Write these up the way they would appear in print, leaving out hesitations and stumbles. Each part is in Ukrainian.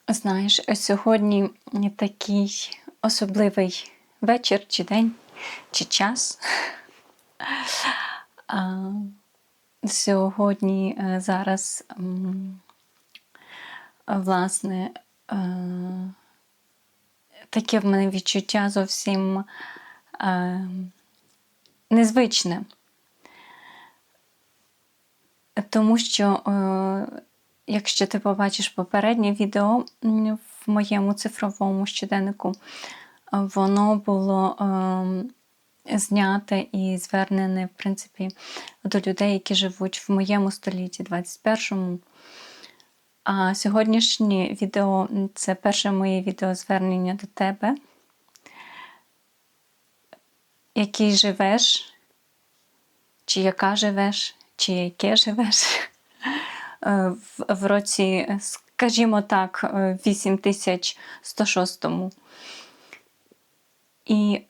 Знаєш, сьогодні такий особливий вечір, чи день, чи час. А, Сьогодні зараз, власне, таке в мене відчуття зовсім незвичне. Тому що, якщо ти побачиш попереднє відео в моєму цифровому щоденнику, воно було зняте і звернене, в принципі, до людей, які живуть в моєму столітті, 21-му. А сьогоднішнє відео – це перше моє відеозвернення до тебе, який живеш, чи яка живеш, чи яке живеш в році, скажімо так, 8106-му. І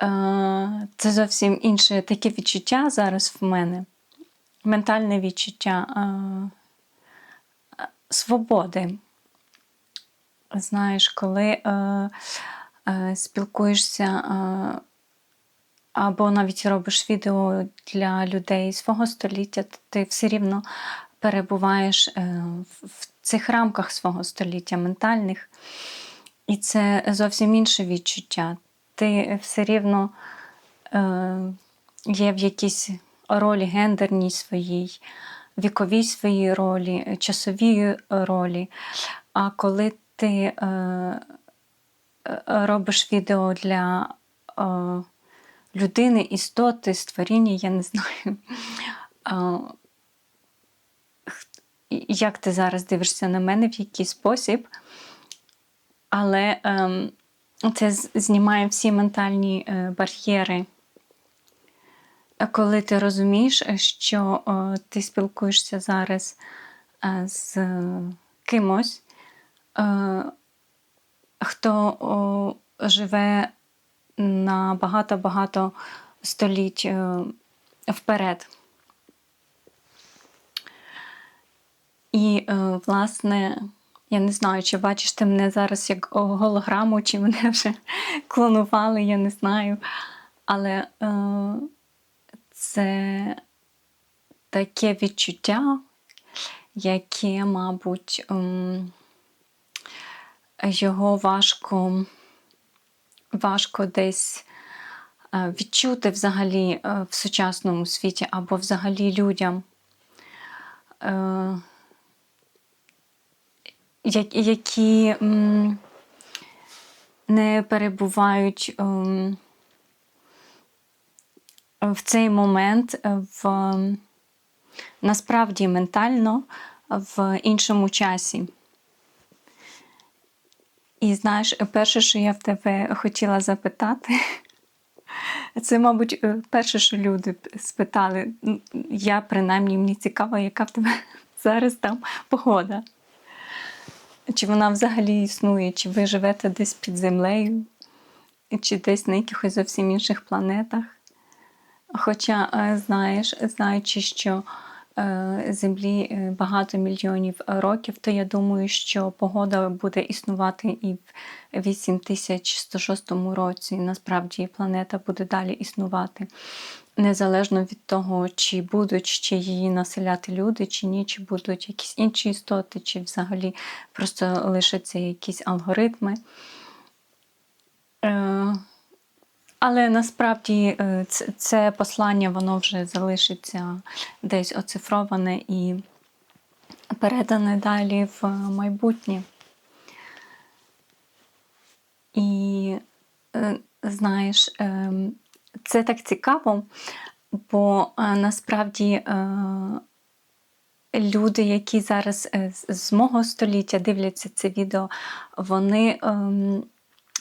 це зовсім інше таке відчуття зараз в мене. Ментальне відчуття свободи. Знаєш, коли спілкуєшся або навіть робиш відео для людей свого століття, то ти все рівно перебуваєш в цих рамках свого століття ментальних. І це зовсім інше відчуття. Ти все рівно є в якійсь ролі гендерній своїй, віковій своїй ролі, часовій ролі. А коли ти робиш відео для людини, істоти, створіння, я не знаю, як ти зараз дивишся на мене, в який спосіб, але це знімає всі ментальні бар'єри. Коли ти розумієш, що ти спілкуєшся зараз з кимось, хто живе на багато-багато століть вперед. І, власне, я не знаю, чи бачиш ти мене зараз як голограму, чи мене вже клонували, я не знаю. Але це таке відчуття, яке, мабуть, його важко десь відчути взагалі в сучасному світі або взагалі людям, які не перебувають в цей момент насправді ментально в іншому часі. І знаєш, перше, що я в тебе хотіла запитати, це, мабуть, перше, що люди спитали. Я, принаймні, мені цікаво, яка в тебе зараз там погода. Чи вона взагалі існує, чи ви живете десь під землею, чи десь на якихось зовсім інших планетах. Хоча, знаєш, знаючи, що Землі багато мільйонів років, то я думаю, що погода буде існувати і в 8106 році. Насправді планета буде далі існувати. Незалежно від того, чи будуть ще її населяти люди, чи ні, чи будуть якісь інші істоти, чи взагалі просто лишаться якісь алгоритми. Але насправді це послання, воно вже залишиться десь оцифроване і передане далі в майбутнє. І, знаєш, це так цікаво, бо насправді люди, які зараз з мого століття дивляться це відео, вони...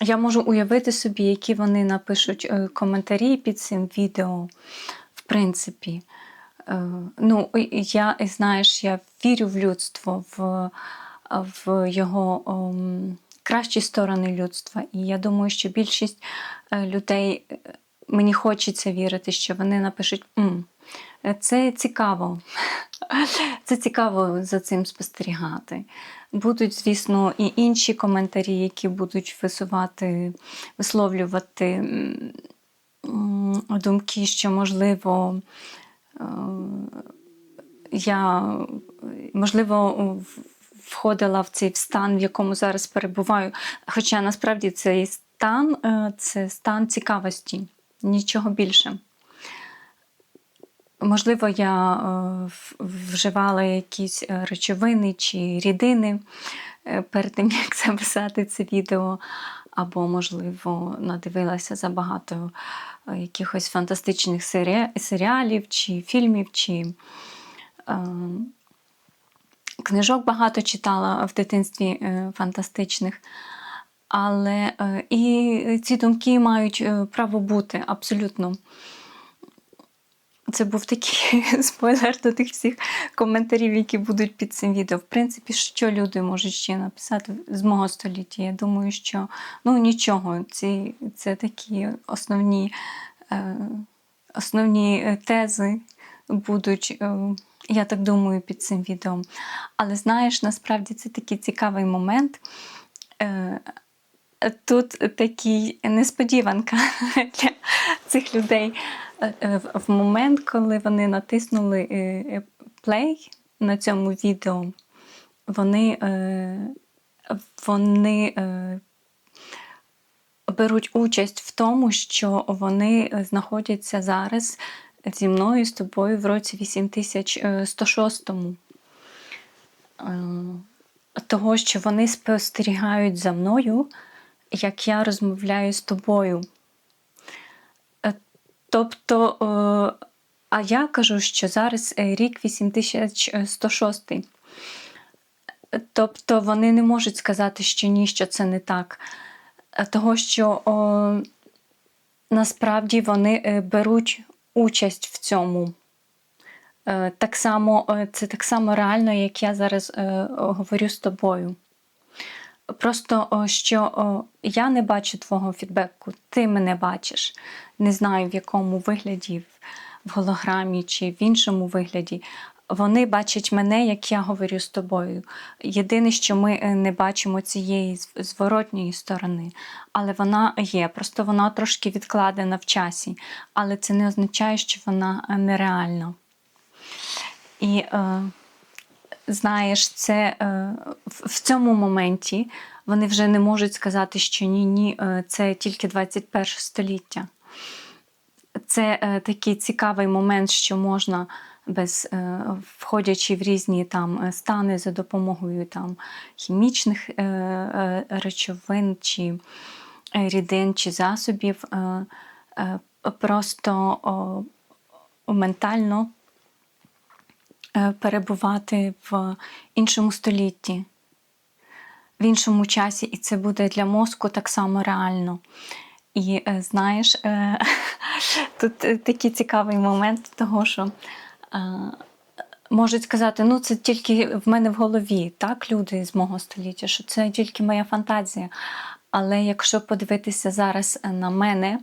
Я можу уявити собі, які вони напишуть коментарі під цим відео, в принципі. Ну, я, знаєш, я вірю в людство, в його кращі сторони людства. І я думаю, що більшість людей, мені хочеться вірити, що вони напишуть, Це цікаво. Це цікаво за цим спостерігати. Будуть, звісно, і інші коментарі, які будуть висловлювати думки, що, можливо, я, входила в цей стан, в якому зараз перебуваю. Хоча насправді цей стан – це стан цікавості, нічого більше. Можливо, я вживала якісь речовини чи рідини перед тим, як записати це відео, або, можливо, надивилася забагато якихось фантастичних серіалів, чи фільмів, чи книжок багато читала в дитинстві фантастичних. Але і ці думки мають право бути абсолютно. Це був такий спойлер до тих всіх коментарів, які будуть під цим відео. В принципі, що люди можуть ще написати з мого століття? Я думаю, що нічого. Це такі основні тези будуть, я так думаю, під цим відео. Але знаєш, насправді це такий цікавий момент. Тут такий несподіванка для цих людей. В момент, коли вони натиснули play на цьому відео, вони беруть участь в тому, що вони знаходяться зараз зі мною, з тобою в році 8106. Того, що вони спостерігають за мною, як я розмовляю з тобою. Тобто, а я кажу, що зараз рік 8106. Тобто вони не можуть сказати, що ні, що це не так. Того, що насправді вони беруть участь в цьому. Це так само реально, як я зараз говорю з тобою. Просто, що я не бачу твого фідбеку, ти мене бачиш. Не знаю, в якому вигляді, в голограмі чи в іншому вигляді. Вони бачать мене, як я говорю з тобою. Єдине, що ми не бачимо цієї зворотньої сторони. Але вона є, просто вона трошки відкладена в часі. Але це не означає, що вона нереальна. І знаєш, це в цьому моменті вони вже не можуть сказати, що ні, це тільки 21 століття. Це такий цікавий момент, що можна, входячи в різні там стани за допомогою там хімічних речовин, чи рідин, чи засобів, просто ментально перебувати в іншому столітті, в іншому часі, і це буде для мозку так само реально. І знаєш, тут такий цікавий момент того, що можуть сказати, це тільки в мене в голові, так, люди з мого століття, що це тільки моя фантазія. Але якщо подивитися зараз на мене,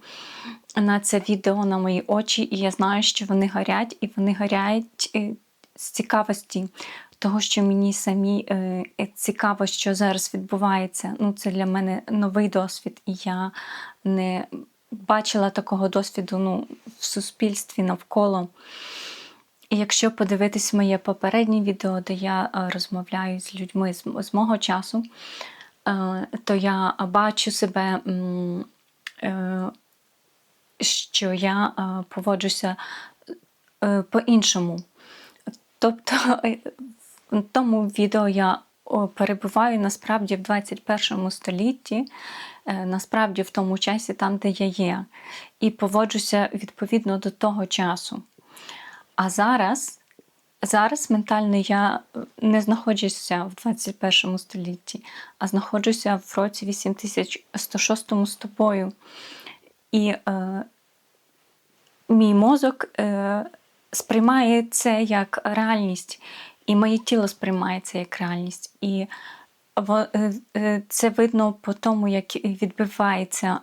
на це відео, на мої очі, і я знаю, що вони горять, і вони горять з цікавості того, що мені самі цікаво, що зараз відбувається. Це для мене новий досвід, і я не бачила такого досвіду в суспільстві навколо. І якщо подивитись моє попереднє відео, де я розмовляю з людьми з мого часу, то я бачу себе, що я поводжуся по-іншому. Тобто в тому відео я перебуваю насправді в 21 столітті, насправді в тому часі, там, де я є, і поводжуся відповідно до того часу. А зараз ментально я не знаходжуся в 21 столітті, а знаходжуся в році 8106 з тобою. І мій мозок сприймає це як реальність, і моє тіло сприймає це як реальність. І це видно по тому, як відбувається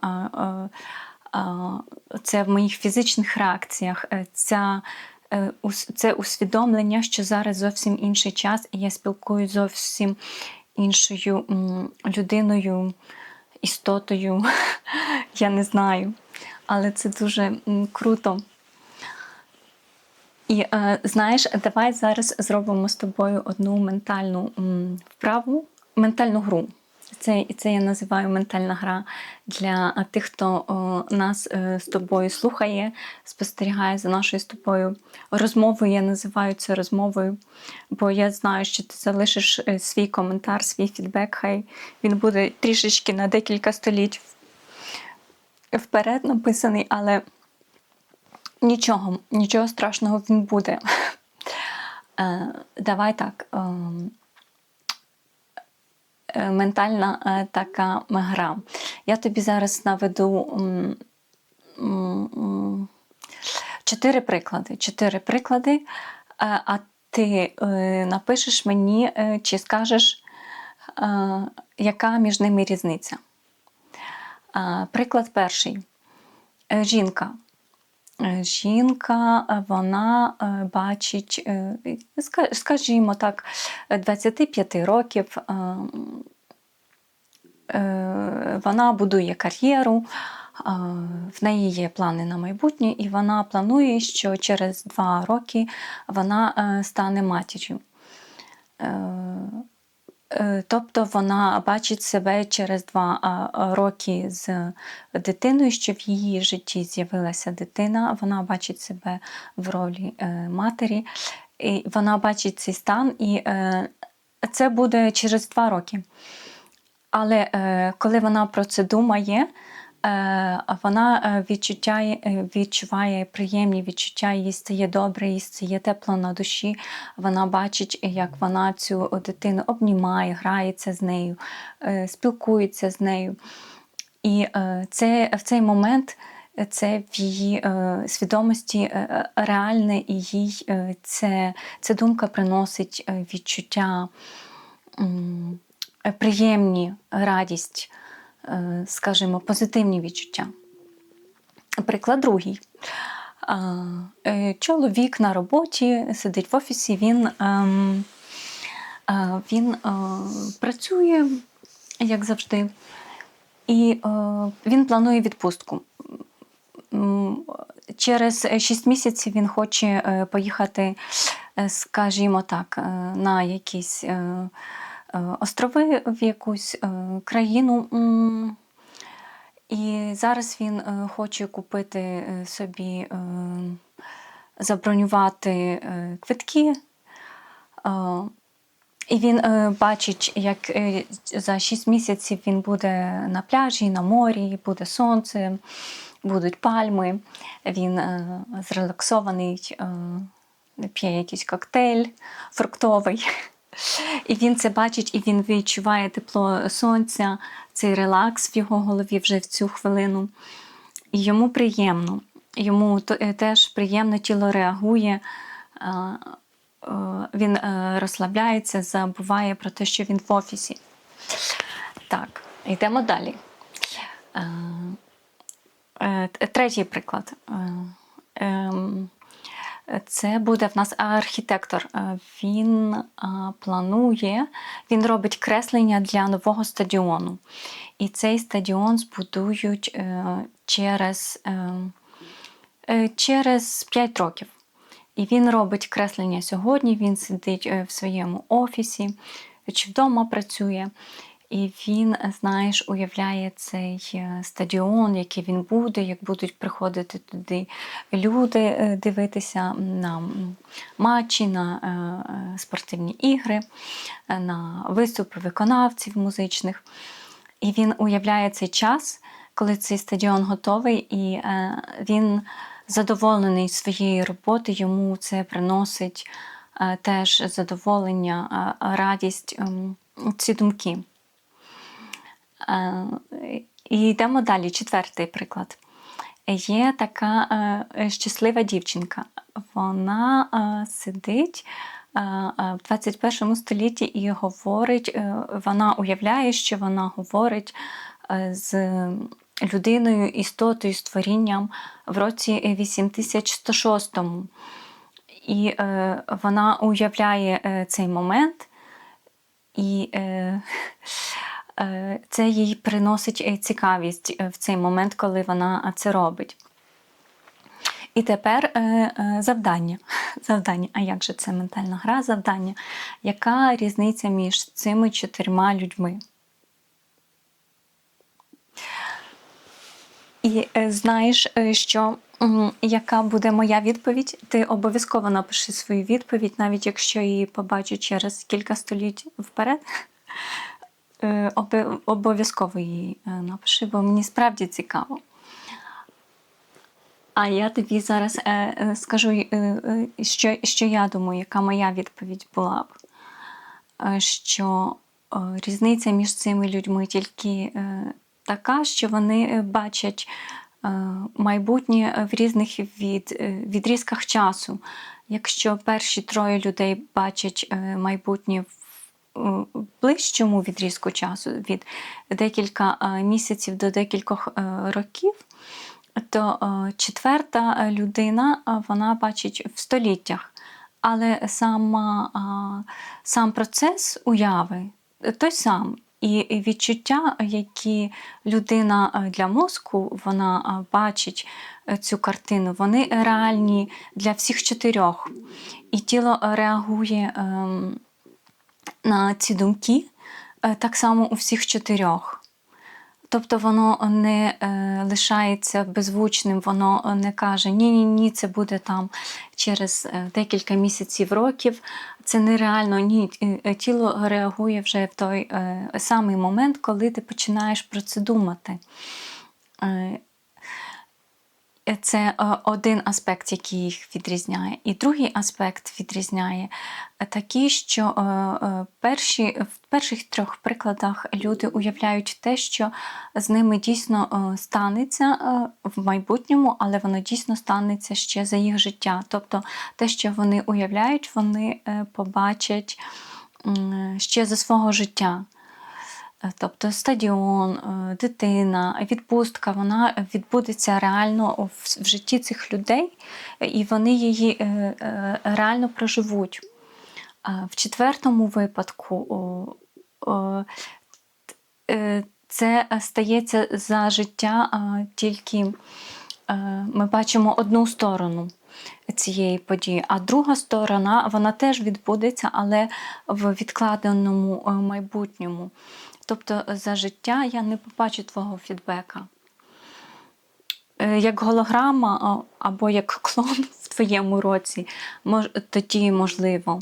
це в моїх фізичних реакціях, ця це усвідомлення, що зараз зовсім інший час, і я спілкуюся зовсім іншою людиною, істотою, я не знаю. Але це дуже круто. І знаєш, давай зараз зробимо з тобою одну ментальну вправу, ментальну гру. Це я називаю ментальна гра для тих, хто нас з тобою слухає, спостерігає за нашою з тобою розмовою. Я називаю це розмовою, бо я знаю, що ти залишиш свій коментар, свій фідбек, хай він буде трішечки на декілька століть вперед написаний, але нічого страшного він буде. Давай так. Ментальна така гра. Я тобі зараз наведу 4 приклади, а ти напишеш мені чи скажеш, яка між ними різниця. Приклад перший. Жінка. Жінка, вона бачить, скажімо так, 25 років, вона будує кар'єру, в неї є плани на майбутнє, і вона планує, що через 2 роки вона стане матір'ю. Тобто вона бачить себе через 2 роки з дитиною, що в її житті з'явилася дитина, вона бачить себе в ролі матері, і вона бачить цей стан, і це буде через 2 роки. Але коли вона про це думає, вона відчуває приємні відчуття, їй стає добре, їй стає тепло на душі. Вона бачить, як вона цю дитину обнімає, грається з нею, спілкується з нею. І в цей момент це в її свідомості реальне, і їй ця думка приносить відчуття приємні, радість, скажімо, позитивні відчуття. Приклад другий. Чоловік на роботі, сидить в офісі, він працює, як завжди, і він планує відпустку. Через 6 місяців він хоче поїхати, скажімо так, на якісь острови, в якусь країну. І зараз він хоче купити собі, забронювати квитки. І він бачить, як за 6 місяців він буде на пляжі, на морі, буде сонце, будуть пальми. Він зрелаксований, п'є якийсь коктейль фруктовий. І він це бачить, і він відчуває тепло сонця, цей релакс в його голові вже в цю хвилину. І йому приємно. Йому теж приємно, тіло реагує, він розслабляється, забуває про те, що він в офісі. Так, йдемо далі. Третій приклад. Це буде в нас архітектор. Він планує, він робить креслення для нового стадіону. І цей стадіон збудують через 5 років. І він робить креслення сьогодні, він сидить в своєму офісі, чи вдома працює. І він, знаєш, уявляє цей стадіон, який він буде, як будуть приходити туди люди дивитися на матчі, на спортивні ігри, на виступи виконавців музичних. І він уявляє цей час, коли цей стадіон готовий, і він задоволений своєю роботою, йому це приносить теж задоволення, радість, ці думки. І йдемо далі. 4-й приклад. Є така щаслива дівчинка. Вона сидить в 21 столітті і говорить, вона уявляє, що вона говорить з людиною, істотою, створінням в році 8106. І вона уявляє цей момент, і це їй приносить цікавість в цей момент, коли вона це робить. І тепер завдання. А як же це ментальна гра? Завдання. Яка різниця між цими 4 людьми? І знаєш, що яка буде моя відповідь? Ти обов'язково напиши свою відповідь, навіть якщо її побачу через кілька століть вперед. Обов'язково її напиши, бо мені справді цікаво. А я тобі зараз скажу, що я думаю, яка моя відповідь була б. Що різниця між цими людьми тільки така, що вони бачать майбутнє в різних відрізках часу. Якщо перші 3 людей бачать майбутнє в ближчому відрізку часу, від декілька місяців до декількох років, то 4-та людина, вона бачить в століттях. Але сам процес уяви той сам. І відчуття, які людина для мозку, вона бачить цю картину, вони реальні для всіх 4. І тіло реагує на ці думки так само у всіх 4. Тобто воно не лишається беззвучним, воно не каже «ні-ні-ні, це буде там через декілька місяців, років». Це нереально, ні. Тіло реагує вже в той самий момент, коли ти починаєш про це думати. Це один аспект, який їх відрізняє. І другий аспект відрізняє такий, що в перших 3 прикладах люди уявляють те, що з ними дійсно станеться в майбутньому, але воно дійсно станеться ще за їх життя. Тобто те, що вони уявляють, вони побачать ще за свого життя. Тобто стадіон, дитина, відпустка, вона відбудеться реально в житті цих людей, і вони її реально проживуть. В 4-му випадку це стається за життя тільки ми бачимо одну сторону цієї події, а друга сторона, вона теж відбудеться, але в відкладеному майбутньому. Тобто за життя я не побачу твого фідбека. Як голограма або як клон в твоєму році, тоді можливо.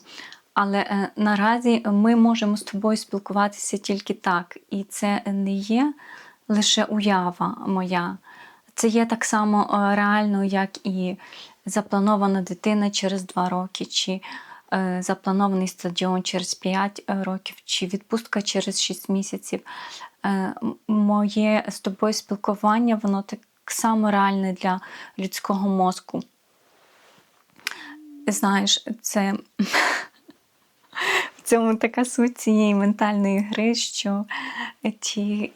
Але наразі ми можемо з тобою спілкуватися тільки так. І це не є лише уява моя. Це є так само реально, як і запланована дитина через 2 роки, чи запланований стадіон через 5 років, чи відпустка через 6 місяців. Моє з тобою спілкування, воно так само реальне для людського мозку. Знаєш, це в цьому така суть цієї ментальної гри, що ті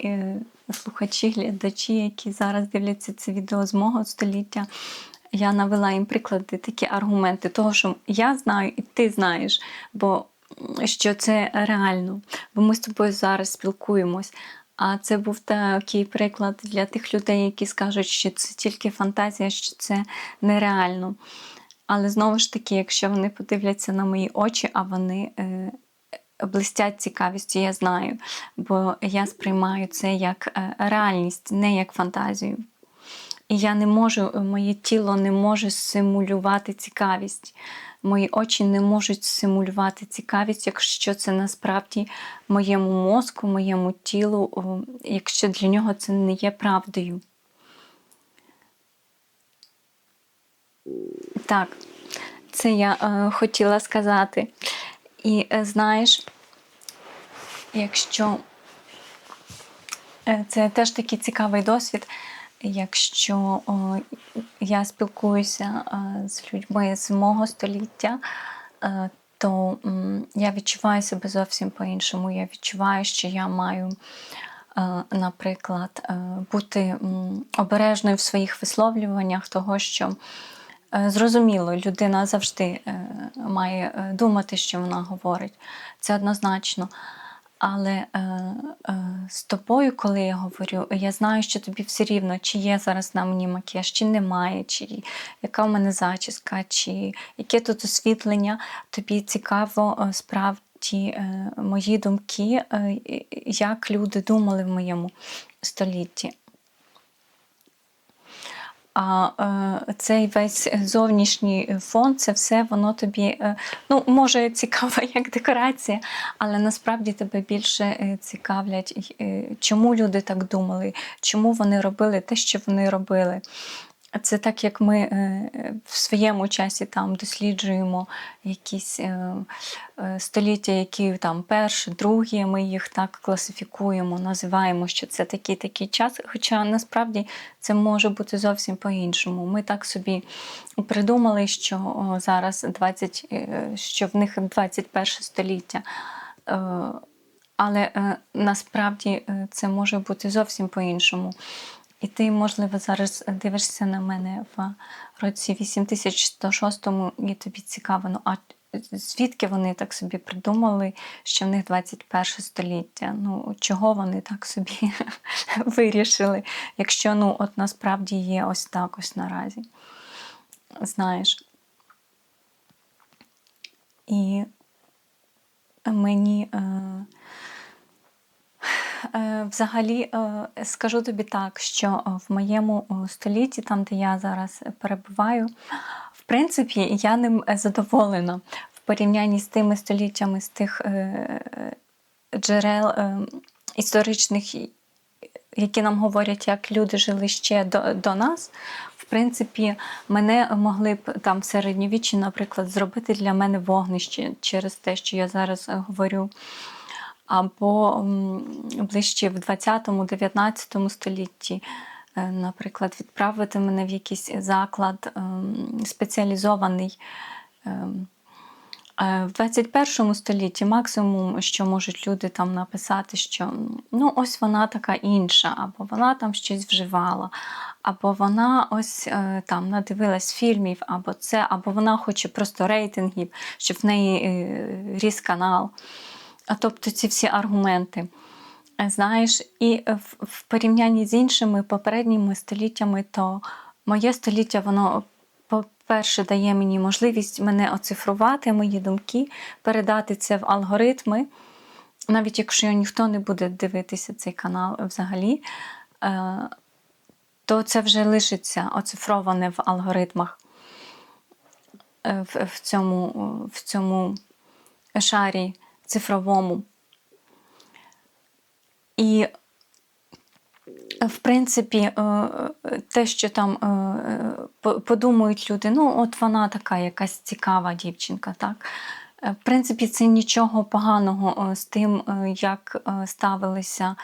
слухачі, глядачі, які зараз дивляться це відео з мого століття, я навела їм приклади, такі аргументи того, що я знаю і ти знаєш, бо що це реально, бо ми з тобою зараз спілкуємось. А це був такий приклад для тих людей, які скажуть, що це тільки фантазія, що це нереально. Але знову ж таки, якщо вони подивляться на мої очі, а вони блистять цікавістю, я знаю, бо я сприймаю це як реальність, не як фантазію. І я не можу, моє тіло не може симулювати цікавість. Мої очі не можуть симулювати цікавість, якщо це насправді моєму мозку, моєму тілу, якщо для нього це не є правдою. Так, це я хотіла сказати. І знаєш, якщо це теж такий цікавий досвід, якщо я спілкуюся з людьми з мого століття, то я відчуваю себе зовсім по-іншому. Я відчуваю, що я маю, наприклад, бути обережною в своїх висловлюваннях, того, що Зрозуміло, людина завжди має думати, що вона говорить. Це однозначно. Але з тобою, коли я говорю, я знаю, що тобі все рівно, чи є зараз на мені макіяж, чи немає, чи яка в мене зачіска, чи яке тут освітлення. Тобі цікаво справді мої думки, як люди думали в моєму столітті. А цей весь зовнішній фон, це все, воно тобі, ну, може, цікаво як декорація, але насправді тебе більше цікавлять, чому люди так думали, чому вони робили те, що вони робили. Це так, як ми в своєму часі там досліджуємо якісь століття, які там перше, друге, ми їх так класифікуємо, називаємо, що це такий час, хоча насправді це може бути зовсім по-іншому. Ми так собі придумали, що зараз що в них 21 століття. Але насправді це може бути зовсім по-іншому. І ти, можливо, зараз дивишся на мене в році 8106 і тобі цікаво, ну а звідки вони так собі придумали, що в них 21 століття? Ну, чого вони так собі вирішили, якщо, ну, от насправді є ось так ось наразі. Знаєш. І мені... Взагалі, скажу тобі так, що в моєму столітті, там, де я зараз перебуваю, в принципі, я ним задоволена в порівнянні з тими століттями, з тих джерел історичних, які нам говорять, як люди жили ще до нас. В принципі, мене могли б там в середньовіччі, наприклад, зробити для мене вогнище через те, що я зараз говорю. Або ближче в 20-19 столітті, наприклад, відправити мене в якийсь заклад спеціалізований. В 21 столітті максимум, що можуть люди там написати, що ну ось вона така інша, або вона там щось вживала, або вона ось там надивилась фільмів, або вона хоче просто рейтингів, щоб в неї ріс канал. Тобто ці всі аргументи. Знаєш, і в порівнянні з іншими попередніми століттями, то моє століття, воно, по-перше, дає мені можливість мене оцифрувати, мої думки, передати це в алгоритми. Навіть якщо ніхто не буде дивитися цей канал взагалі, то це вже лишиться оцифроване в алгоритмах в цьому шарі цифровому. І, в принципі, те, що там подумають люди, ну, от вона така якась цікава дівчинка, так? В принципі, це нічого поганого з тим, як ставилися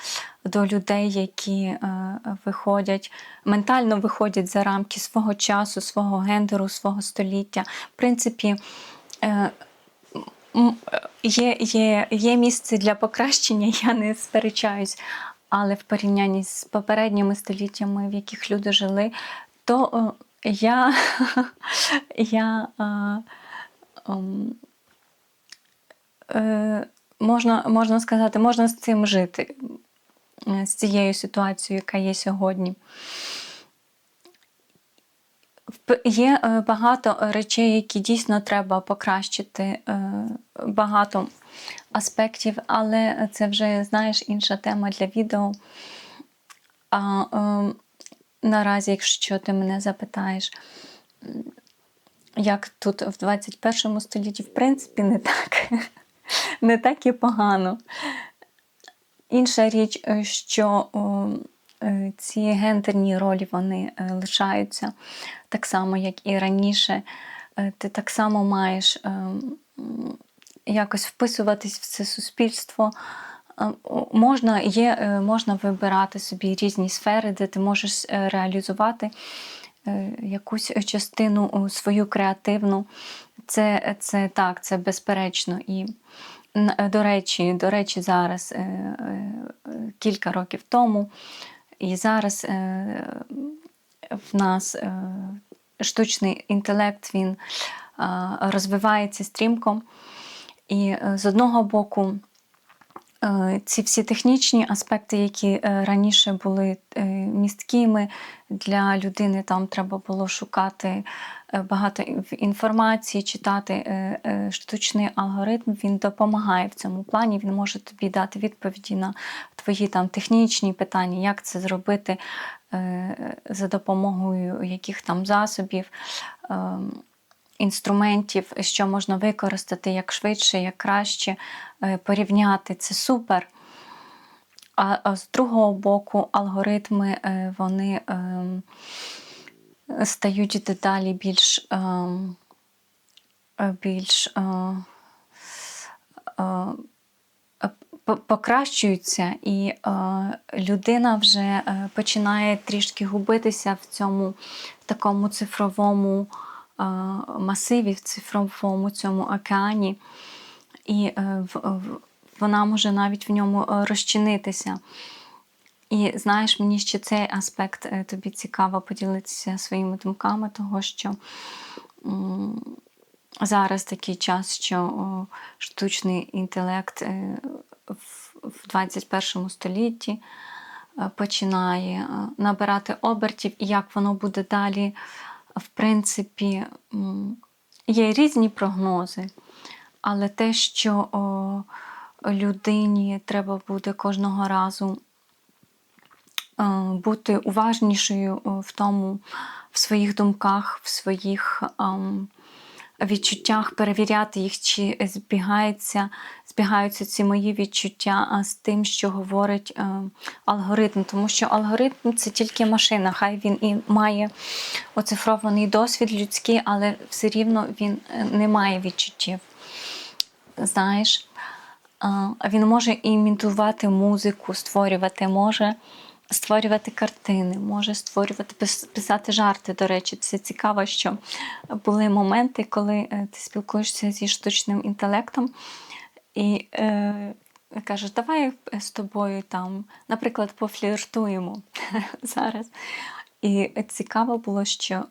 до людей, які ментально виходять за рамки свого часу, свого гендеру, свого століття. В принципі, є місце для покращення, я не сперечаюсь, але в порівнянні з попередніми століттями, в яких люди жили, то можна сказати, можна з цим жити, з цією ситуацією, яка є сьогодні. Є багато речей, які дійсно треба покращити, багато аспектів, але це вже, знаєш, інша тема для відео. Наразі, якщо ти мене запитаєш, як тут в 21 столітті, в принципі, не так і погано. Інша річ, що ці гендерні ролі, вони лишаються так само, як і раніше. Ти так само маєш якось вписуватись в це суспільство. Можна вибирати собі різні сфери, де ти можеш реалізувати якусь частину свою креативну. Це так, це безперечно. І, до речі, зараз, кілька років тому, і зараз в нас штучний інтелект, він розвивається стрімко. І з одного боку, ці всі технічні аспекти, які раніше були місткими, для людини там треба було шукати багато інформації, читати. Штучний алгоритм, він допомагає в цьому плані, він може тобі дати відповіді на твої там технічні питання, як це зробити за допомогою яких там засобів, інструментів, що можна використати як швидше, як краще, порівняти. Це супер. А з другого боку, алгоритми, вони стають дедалі більш покращуються, і людина вже починає трішки губитися в цьому такому цифровому масиві, в цифровому цьому океані, і вона може навіть в ньому розчинитися. І знаєш, мені ще цей аспект тобі цікаво поділитися своїми думками, того що зараз такий час, що штучний інтелект в 21 столітті починає набирати обертів, і як воно буде далі, в принципі, є різні прогнози, але те, що людині треба буде кожного разу бути уважнішою в своїх думках, в своїх відчуттях, перевіряти їх, чи збігаються ці мої відчуття з тим, що говорить алгоритм. Тому що алгоритм – це тільки машина, хай він і має оцифрований досвід людський, але все рівно він не має відчуттів. Знаєш, він може імітувати музику, може створювати картини, може писати жарти. До речі, це цікаво, що були моменти, коли ти спілкуєшся зі штучним інтелектом і кажеш, давай з тобою там, наприклад, пофліртуємо зараз. І цікаво було, що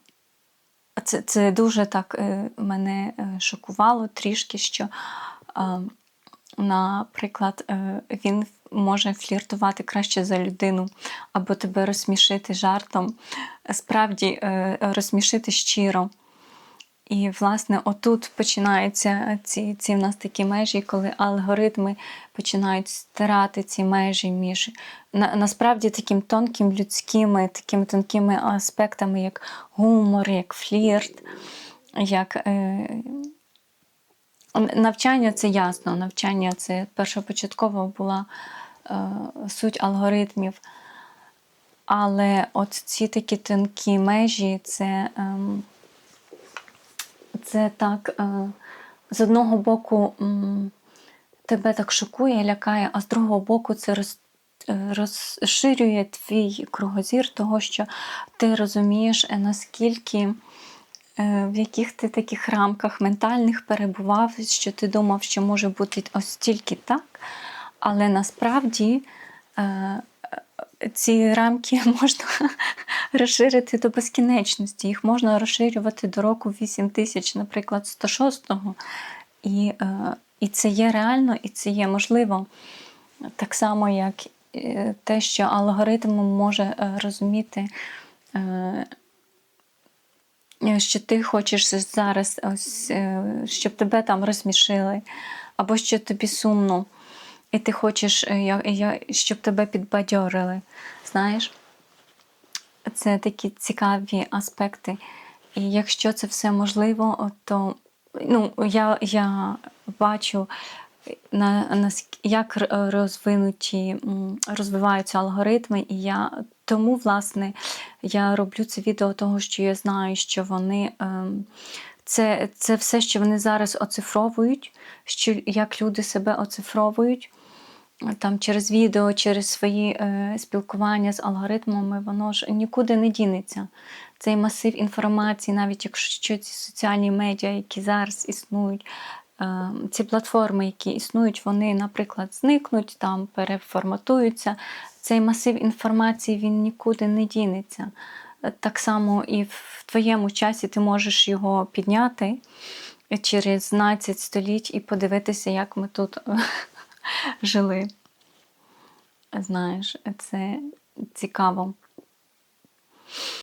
це дуже так мене шокувало трішки, що, наприклад, він може фліртувати краще за людину, або тебе розсмішити жартом, справді розсмішити щиро. І, власне, отут починаються ці в нас такі межі, коли алгоритми починають стирати ці межі між, насправді, таким тонким людськими, такими тонкими аспектами, як гумор, як флірт, як навчання – це ясно, навчання – це першопочатково була суть алгоритмів. Але от ці такі тонкі межі – це так, з одного боку, тебе так шокує, лякає, а з другого боку це розширює твій кругозір того, що ти розумієш, наскільки, в яких ти таких рамках ментальних перебував, що ти думав, що може бути ось тільки так, але насправді ці рамки можна розширити до безкінечності. Їх можна розширювати до року 8000, наприклад, 106-го. І це є реально, і це є можливо. Так само, як те, що алгоритм може розуміти, що ти хочеш зараз, ось, щоб тебе там розсмішили, або що тобі сумно, і ти хочеш, щоб тебе підбадьорили. Знаєш, це такі цікаві аспекти. І якщо це все можливо, то я бачу, як розвиваються алгоритми, і тому, власне, я роблю це відео того, що я знаю, що вони, це все, що вони зараз оцифровують, як люди себе оцифровують, там через відео, через свої спілкування з алгоритмами, воно ж нікуди не дінеться. Цей масив інформації, навіть якщо ці соціальні медіа, які зараз існують, ці платформи, які існують, вони, наприклад, зникнуть, там переформатуються. Цей масив інформації, він нікуди не дінеться. Так само і в твоєму часі ти можеш його підняти через 12 століть і подивитися, як ми тут жили. Знаєш, це цікаво.